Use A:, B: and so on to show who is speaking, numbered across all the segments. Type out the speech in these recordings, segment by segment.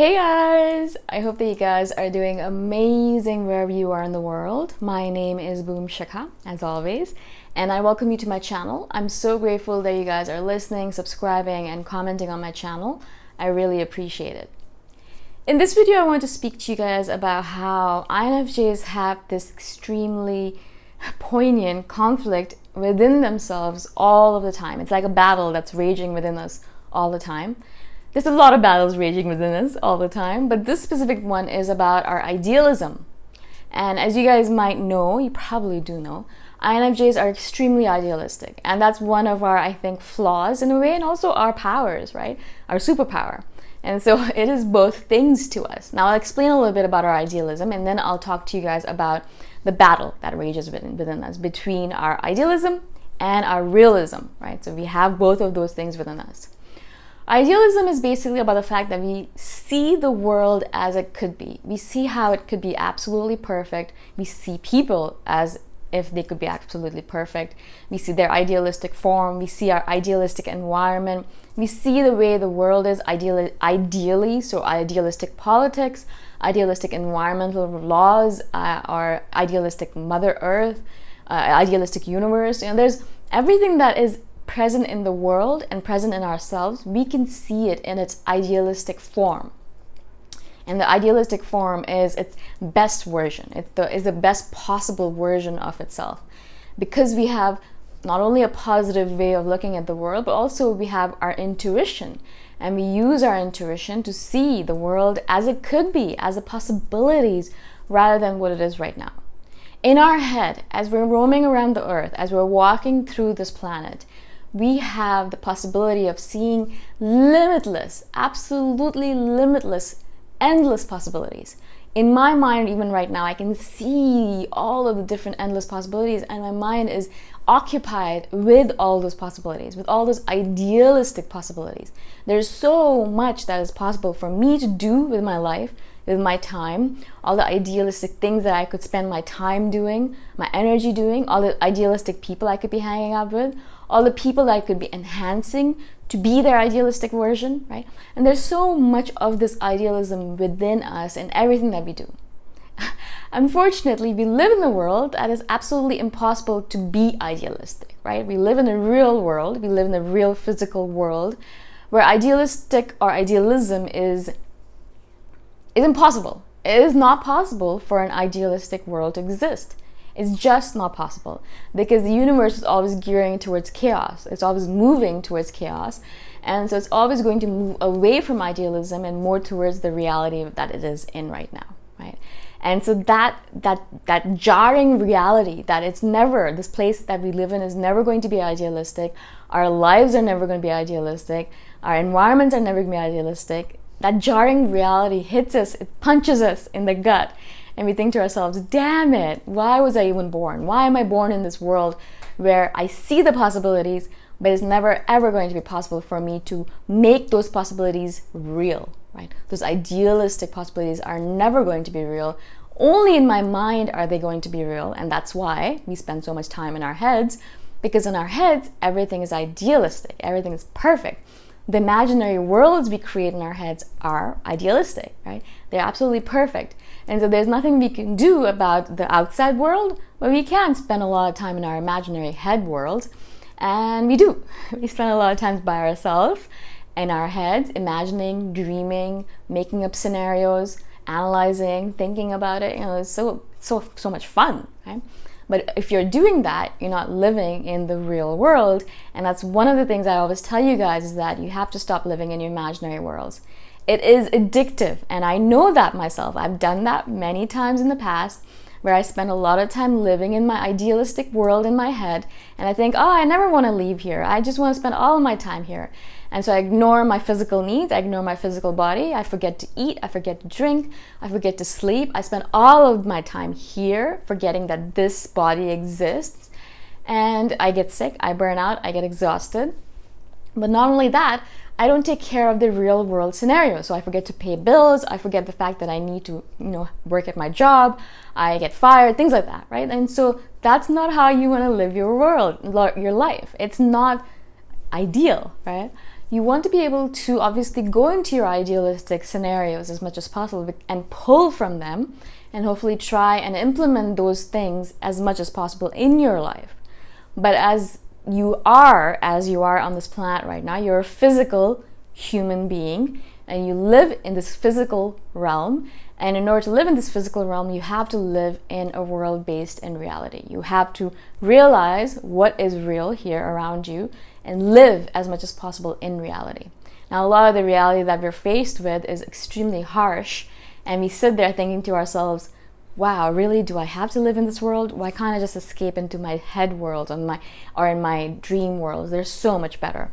A: Hey guys! I hope that you guys are doing amazing wherever you are in the world. My name is Shikha, as always, and I welcome you to my channel. I'm so grateful that you guys are listening, subscribing, and commenting on my channel. I really appreciate it. In this video, I want to speak to you guys about how INFJs have this extremely poignant conflict within themselves all of the time. It's like a battle that's raging within us all the time. There's a lot of battles raging within us all the time, but this specific one is about our idealism. And as you guys might know, you probably do know, INFJs are extremely idealistic. And that's one of our, I think, flaws in a way, and also our powers, right? Our superpower. And so it is both things to us. Now I'll explain a little bit about our idealism, and then I'll talk to you guys about the battle that rages within us between our idealism and our realism, right? So we have both of those things within us. Idealism is basically about the fact that we see the world as it could be. We see how it could be absolutely perfect. We see people as if they could be absolutely perfect. We see their idealistic form. We see our idealistic environment. We see the way the world is ideally, so idealistic politics, idealistic environmental laws, our idealistic Mother Earth, idealistic universe. There's everything that is present in the world and present in ourselves. We can see it in its idealistic form. And the idealistic form is its best version. It's the best possible version of itself. Because we have not only a positive way of looking at the world, but also we have our intuition. And we use our intuition to see the world as it could be, as the possibilities, rather than what it is right now. In our head, as we're roaming around the earth, as we're walking through this planet, we have the possibility of seeing limitless, absolutely limitless, endless possibilities. In my mind, even right now, I can see all of the different endless possibilities, and my mind is occupied with all those possibilities, with all those idealistic possibilities. There's so much that is possible for me to do with my life, with my time, all the idealistic things that I could spend my time doing, my energy doing, all the idealistic people I could be hanging out with, all the people that I could be enhancing to be their idealistic version, right? And there's so much of this idealism within us in everything that we do. Unfortunately, we live in a world that is absolutely impossible to be idealistic, right? We live in a real world, we live in a real physical world where idealistic or idealism is impossible. It is not possible for an idealistic world to exist. It's just not possible because the universe is always gearing towards chaos. It's always moving towards chaos. And so it's always going to move away from idealism and more towards the reality that it is in right now, right? And so that jarring reality that it's never, this place that we live in is never going to be idealistic. Our lives are never going to be idealistic. Our environments are never going to be idealistic. That jarring reality hits us, it punches us in the gut. And we think to ourselves, damn it, why was I even born? Why am I born in this world where I see the possibilities, but it's never ever going to be possible for me to make those possibilities real, right? Those idealistic possibilities are never going to be real. Only in my mind are they going to be real. And that's why we spend so much time in our heads, because in our heads, everything is idealistic. Everything is perfect. The imaginary worlds we create in our heads are idealistic, right? They're absolutely perfect. And so there's nothing we can do about the outside world, but we can spend a lot of time in our imaginary head world. And we do. We spend a lot of time by ourselves in our heads, imagining, dreaming, making up scenarios, analyzing, thinking about it. It's so much fun, right? But if you're doing that, you're not living in the real world. And that's one of the things I always tell you guys, is that you have to stop living in your imaginary worlds. It is addictive, and I know that myself. I've done that many times in the past, where I spend a lot of time living in my idealistic world in my head, and I think, oh, I never want to leave here. I just want to spend all of my time here. And so I ignore my physical needs, I ignore my physical body, I forget to eat, I forget to drink, I forget to sleep. I spend all of my time here, forgetting that this body exists, and I get sick, I burn out, I get exhausted. But not only that, I don't take care of the real world scenario. So I forget to pay bills. I forget the fact that I need to, work at my job. I get fired, things like that, right? And so that's not how you want to live your world, your life. It's not ideal, right? you want to be able to obviously go into your idealistic scenarios as much as possible and pull from them, and hopefully try and implement those things as much as possible in your life. But as you are on this planet right now, you're a physical human being, and you live in this physical realm. And in order to live in this physical realm, you have to live in a world based in reality. You have to realize what is real here around you and live as much as possible in reality. Now, a lot of the reality that we're faced with is extremely harsh, and we sit there thinking to ourselves, wow, really, do I have to live in this world? Why can't I just escape into my head world or in my dream world? They're so much better.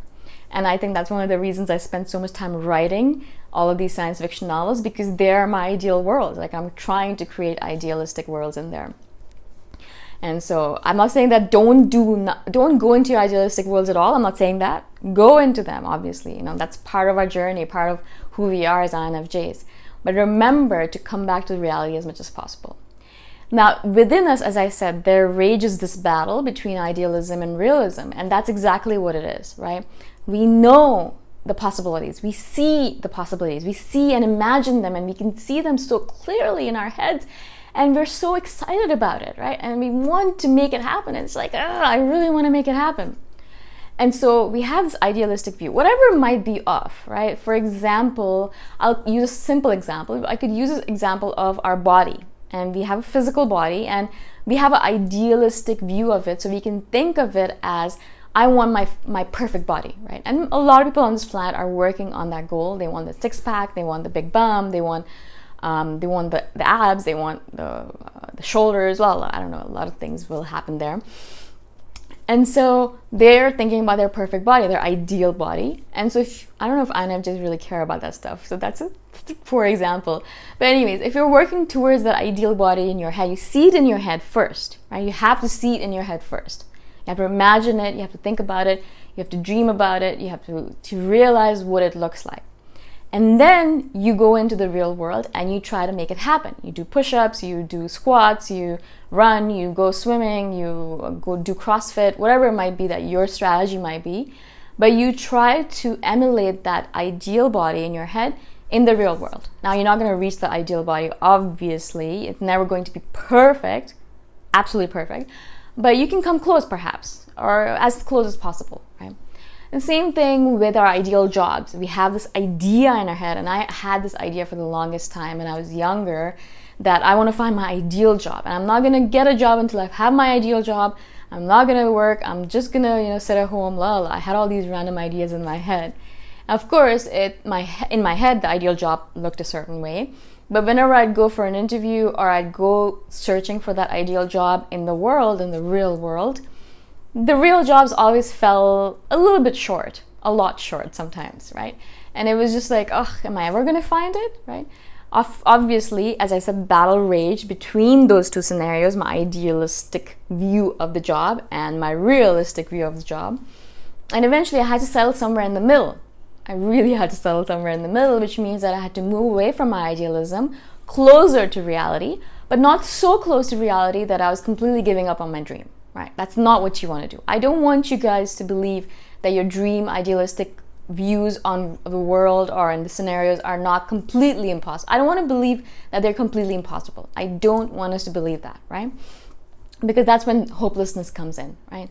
A: And I think that's one of the reasons I spent so much time writing all of these science fiction novels, because they're my ideal world. Like, I'm trying to create idealistic worlds in there. And so I'm not saying that don't go into your idealistic worlds at all. I'm not saying that. Go into them, obviously. You know, that's part of our journey, part of who we are as INFJs. But remember to come back to reality as much as possible. Now, within us, as I said, there rages this battle between idealism and realism. And that's exactly what it is, right? We know the possibilities. We see the possibilities. We see and imagine them, and we can see them so clearly in our heads. And we're so excited about it, right? And we want to make it happen. It's like, I really want to make it happen. And so we have this idealistic view, whatever might be off, right? For example, I'll use a simple example. I could use an example of our body. And we have a physical body, and we have an idealistic view of it. So we can think of it as, I want my perfect body, right? And a lot of people on this planet are working on that goal. They want the six-pack, they want the big bum, they want the abs, they want the shoulders. Well, I don't know, a lot of things will happen there. And so they're thinking about their perfect body, their ideal body. And so I don't know if INFJs really care about that stuff. So that's a poor example. But anyways, if you're working towards that ideal body in your head, you see it in your head first, right? You have to see it in your head first. You have to imagine it, you have to think about it, you have to dream about it, you have to realize what it looks like. And then you go into the real world and you try to make it happen. You do push-ups, you do squats, you run, you go swimming, you go do CrossFit, whatever it might be that your strategy might be. But you try to emulate that ideal body in your head in the real world. Now, you're not going to reach the ideal body, obviously. It's never going to be perfect, absolutely perfect. But you can come close, perhaps, or as close as possible, right? And same thing with our ideal jobs. We have this idea in our head, and I had this idea for the longest time when I was younger, that I want to find my ideal job. And I'm not going to get a job until I have my ideal job. I'm not going to work. I'm just going to, sit at home. I had all these random ideas in my head. Of course, in my head, the ideal job looked a certain way. But whenever I'd go for an interview or I'd go searching for that ideal job in the world, in the real world, the real jobs always fell a little bit short, a lot short sometimes, right? And it was just like, am I ever going to find it, right? Obviously, as I said, battle rage between those two scenarios, my idealistic view of the job and my realistic view of the job. And eventually I had to settle somewhere in the middle. I really had to settle somewhere in the middle, which means that I had to move away from my idealism, closer to reality, but not so close to reality that I was completely giving up on my dream, right? That's not what you want to do. I don't want you guys to believe that your dream idealistic views on the world or in the scenarios are not completely impossible. I don't want to believe that they're completely impossible. I don't want us to believe that, right? Because that's when hopelessness comes in, right?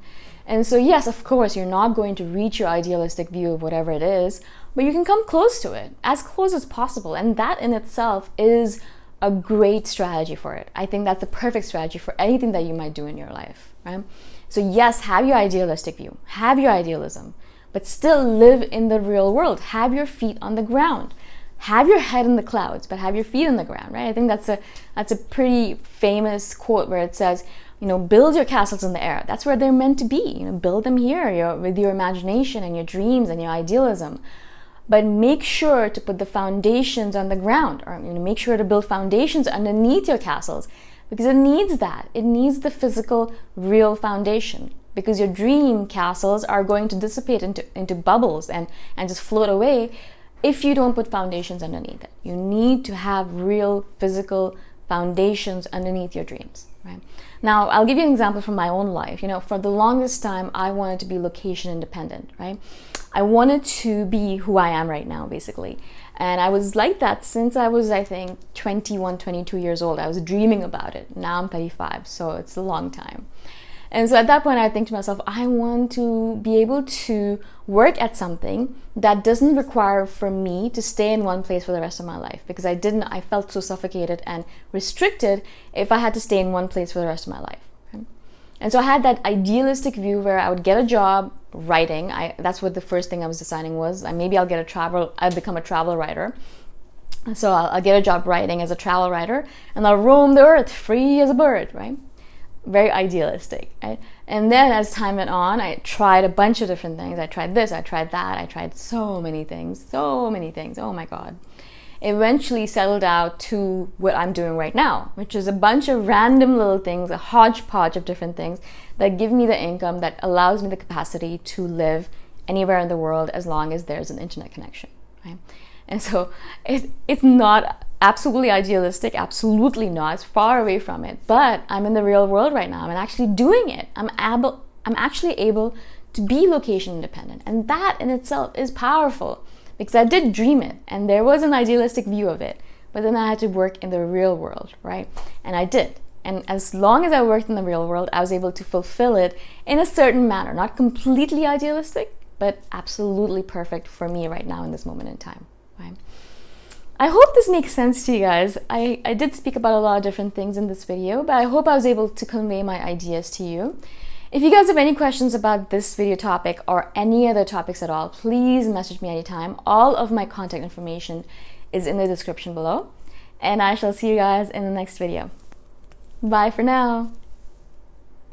A: And so yes, of course, you're not going to reach your idealistic view of whatever it is, but you can come close to it, as close as possible. And that in itself is a great strategy for it. I think that's the perfect strategy for anything that you might do in your life, right? So yes, have your idealistic view, have your idealism, but still live in the real world. Have your feet on the ground. Have your head in the clouds, but have your feet on the ground, right? I think that's a pretty famous quote where it says, build your castles in the air. That's where they're meant to be. Build them here with your imagination and your dreams and your idealism. But make sure to put the foundations on the ground, or make sure to build foundations underneath your castles, because it needs that. It needs the physical, real foundation, because your dream castles are going to dissipate into bubbles and just float away if you don't put foundations underneath it. You need to have real physical foundations underneath your dreams, right? Now, I'll give you an example from my own life. For the longest time, I wanted to be location independent, right? I wanted to be who I am right now, basically. And I was like that since I was, I think, 21, 22 years old. I was dreaming about it. Now I'm 35, so it's a long time. And so at that point, I think to myself, I want to be able to work at something that doesn't require for me to stay in one place for the rest of my life, because I felt so suffocated and restricted if I had to stay in one place for the rest of my life. Okay? And so I had that idealistic view where I would get a job writing. That's what the first thing I was deciding was. Maybe I'll become a travel writer. So I'll get a job writing as a travel writer, and I'll roam the earth free as a bird, right? Very idealistic, right? And then as time went on, I tried a bunch of different things. I tried this, I tried that, I tried so many things. Oh my God. Eventually settled out to what I'm doing right now, which is a bunch of random little things, a hodgepodge of different things that give me the income that allows me the capacity to live anywhere in the world as long as there's an internet connection, right? And so it's not absolutely idealistic, absolutely not. It's far away from it. But I'm in the real world right now. I'm actually doing it. I'm actually able to be location independent. And that in itself is powerful, because I did dream it and there was an idealistic view of it. But then I had to work in the real world, right? And I did. And as long as I worked in the real world, I was able to fulfill it in a certain manner. Not completely idealistic, but absolutely perfect for me right now in this moment in time. Right? I hope this makes sense to you guys. I did speak about a lot of different things in this video, but I hope I was able to convey my ideas to you. If you guys have any questions about this video topic or any other topics at all, please message me anytime. All of my contact information is in the description below. And I shall see you guys in the next video. Bye for now.